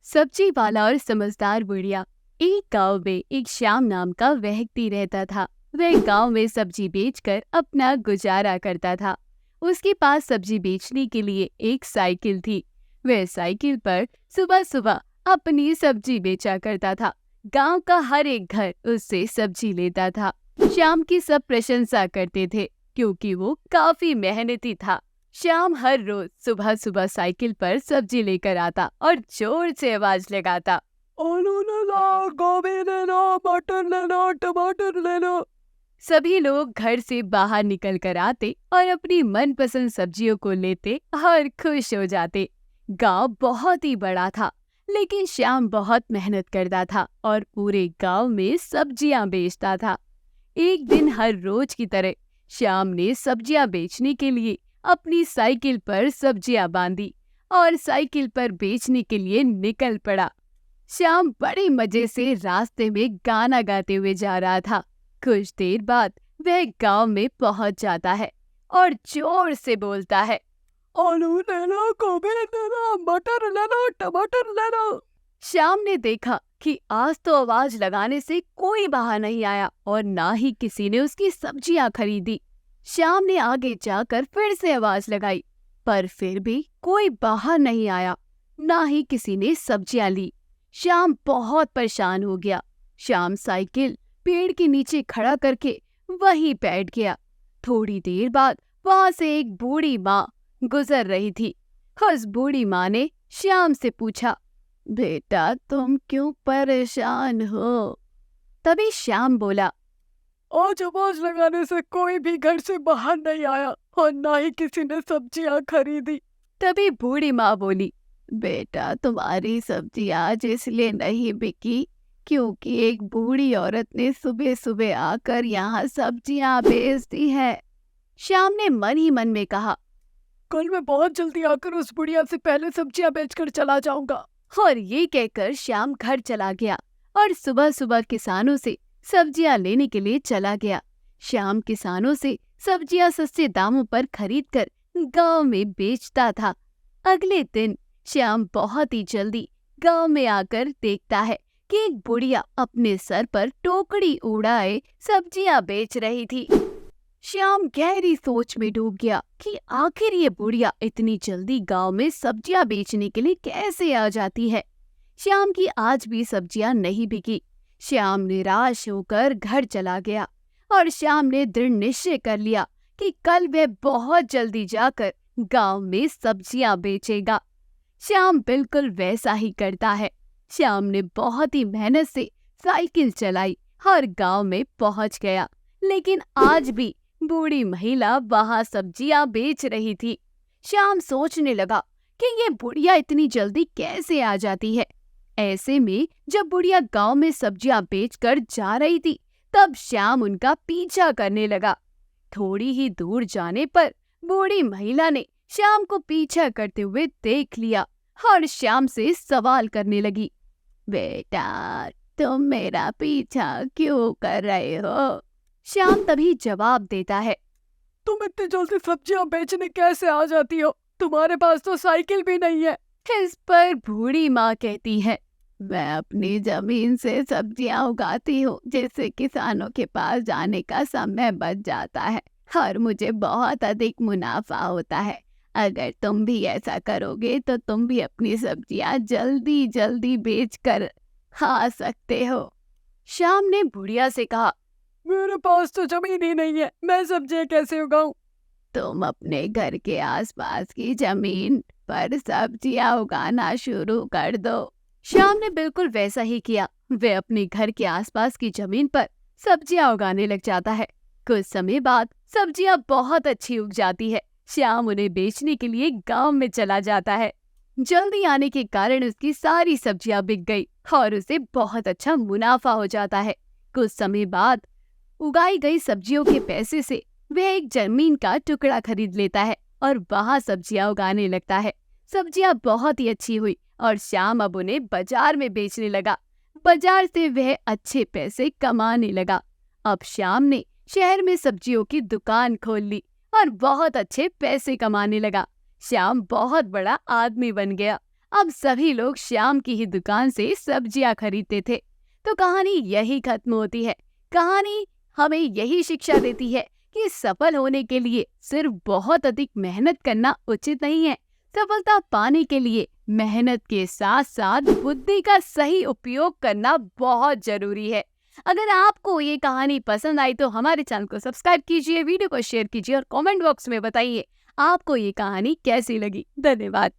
सब्जी वाला और समझदार बुढ़िया। एक गांव में एक श्याम नाम का व्यक्ति रहता था। वह गांव में सब्जी बेचकर अपना गुजारा करता था। उसके पास सब्जी बेचने के लिए एक साइकिल थी। वह साइकिल पर सुबह सुबह अपनी सब्जी बेचा करता था। गांव का हर एक घर उससे सब्जी लेता था। श्याम की सब प्रशंसा करते थे क्योंकि वो काफी मेहनती था। श्याम हर रोज सुबह सुबह साइकिल पर सब्जी लेकर आता और जोर से आवाज लगाता, आलू ले लो, गोभी ले लो, मटर ले लो, टमाटर ले लो। सभी लोग घर से बाहर निकल कर आते और अपनी मनपसंद सब्जियों को लेते और खुश हो जाते। गांव बहुत ही बड़ा था, लेकिन श्याम बहुत मेहनत करता था और पूरे गांव में सब्जियां बेचता था। एक दिन हर रोज की तरह श्याम ने सब्जियां बेचने के लिए अपनी साइकिल पर सब्जियां बांधी और साइकिल पर बेचने के लिए निकल पड़ा। श्याम बड़े मजे से रास्ते में गाना गाते हुए जा रहा था। कुछ देर बाद वह गांव में पहुंच जाता है और जोर से बोलता है, आलू ले लो, गोभी ले लो, मटर ले लो, टमाटर ले लो। श्याम ने देखा कि आज तो आवाज लगाने से कोई बाहर नहीं आया और ना ही किसी ने उसकी सब्जियां खरीदी। श्याम ने आगे जाकर फिर से आवाज लगाई, पर फिर भी कोई बाहर नहीं आया, ना ही किसी ने सब्जियां ली। श्याम बहुत परेशान हो गया। श्याम साइकिल पेड़ के नीचे खड़ा करके वहीं बैठ गया। थोड़ी देर बाद वहां से एक बूढ़ी माँ गुजर रही थी। उस बूढ़ी माँ ने श्याम से पूछा, बेटा तुम क्यों परेशान हो? तभी श्याम बोला, आज आवाज लगाने से कोई भी घर से बाहर नहीं आया और ना ही किसी ने सब्जियां खरीदी। तभी बूढ़ी माँ बोली, बेटा तुम्हारी सब्जी आज इसलिए नहीं बिकी क्योंकि एक बूढ़ी औरत ने सुबह सुबह आकर यहाँ सब्जियां बेच दी है। श्याम ने मन ही मन में कहा, कल मैं बहुत जल्दी आकर उस बुढ़िया से पहले सब्जियां बेचकर चला जाऊंगा। और ये कहकर श्याम घर चला गया और सुबह सुबह किसानों से सब्जियां लेने के लिए चला गया। श्याम किसानों से सब्जियां सस्ते दामों पर खरीदकर गांव में बेचता था। अगले दिन श्याम बहुत ही जल्दी गांव में आकर देखता है कि एक बुढ़िया अपने सर पर टोकरी उड़ाए सब्जियां बेच रही थी। श्याम गहरी सोच में डूब गया कि आखिर ये बुढ़िया इतनी जल्दी गांव में सब्जियां बेचने के लिए कैसे आ जाती है। श्याम की आज भी सब्जियां नहीं बिकी। श्याम निराश होकर घर चला गया और श्याम ने दृढ़ निश्चय कर लिया कि कल वह बहुत जल्दी जाकर गांव में सब्जियां बेचेगा। श्याम बिल्कुल वैसा ही करता है। श्याम ने बहुत ही मेहनत से साइकिल चलाई और गांव में पहुंच गया, लेकिन आज भी बूढ़ी महिला वहां सब्जियां बेच रही थी। श्याम सोचने लगा कि ये बुढ़िया इतनी जल्दी कैसे आ जाती है। ऐसे में जब बुढ़िया गांव में सब्जियां बेचकर जा रही थी, तब श्याम उनका पीछा करने लगा। थोड़ी ही दूर जाने पर बूढ़ी महिला ने श्याम को पीछा करते हुए देख लिया और श्याम से सवाल करने लगी, बेटा तुम मेरा पीछा क्यों कर रहे हो? श्याम तभी जवाब देता है, तुम इतनी जल्दी सब्जियां बेचने कैसे आ जाती हो? तुम्हारे पास तो साइकिल भी नहीं है। इस पर बूढ़ी माँ कहती है, मैं अपनी जमीन से सब्जियां उगाती हूँ जिससे किसानों के पास जाने का समय बच जाता है और मुझे बहुत अधिक मुनाफा होता है। अगर तुम भी ऐसा करोगे तो तुम भी अपनी सब्जियां जल्दी जल्दी बेचकर खा सकते हो। श्याम ने बुढ़िया से कहा, मेरे पास तो जमीन ही नहीं है, मैं सब्जियां कैसे उगाऊं? तुम अपने घर के आसपास की जमीन पर सब्जियां उगाना शुरू कर दो। श्याम ने बिल्कुल वैसा ही किया। वह अपने घर के आसपास की जमीन पर सब्जियां उगाने लग जाता है। कुछ समय बाद सब्जियां बहुत अच्छी उग जाती है। श्याम उन्हें बेचने के लिए गांव में चला जाता है। जल्दी आने के कारण उसकी सारी सब्जियां बिक गई और उसे बहुत अच्छा मुनाफा हो जाता है। कुछ समय बाद उगाई गई सब्जियों के पैसे से वह एक जमीन का टुकड़ा खरीद लेता है और वहां सब्जियां उगाने लगता है। सब्जियां बहुत ही अच्छी हुई और श्याम अब उन्हें बाजार में बेचने लगा। बाजार से वह अच्छे पैसे कमाने लगा। अब श्याम ने शहर में सब्जियों की दुकान खोल ली और बहुत अच्छे पैसे कमाने लगा। श्याम बहुत बड़ा आदमी बन गया। अब सभी लोग श्याम की ही दुकान से सब्जियां खरीदते थे। तो कहानी यही खत्म होती है। कहानी हमें यही शिक्षा देती है कि सफल होने के लिए सिर्फ बहुत अधिक मेहनत करना उचित नहीं है। सफलता पाने के लिए मेहनत के साथ साथ बुद्धि का सही उपयोग करना बहुत जरूरी है। अगर आपको ये कहानी पसंद आई तो हमारे चैनल को सब्सक्राइब कीजिए, वीडियो को शेयर कीजिए और कमेंट बॉक्स में बताइए आपको ये कहानी कैसी लगी। धन्यवाद।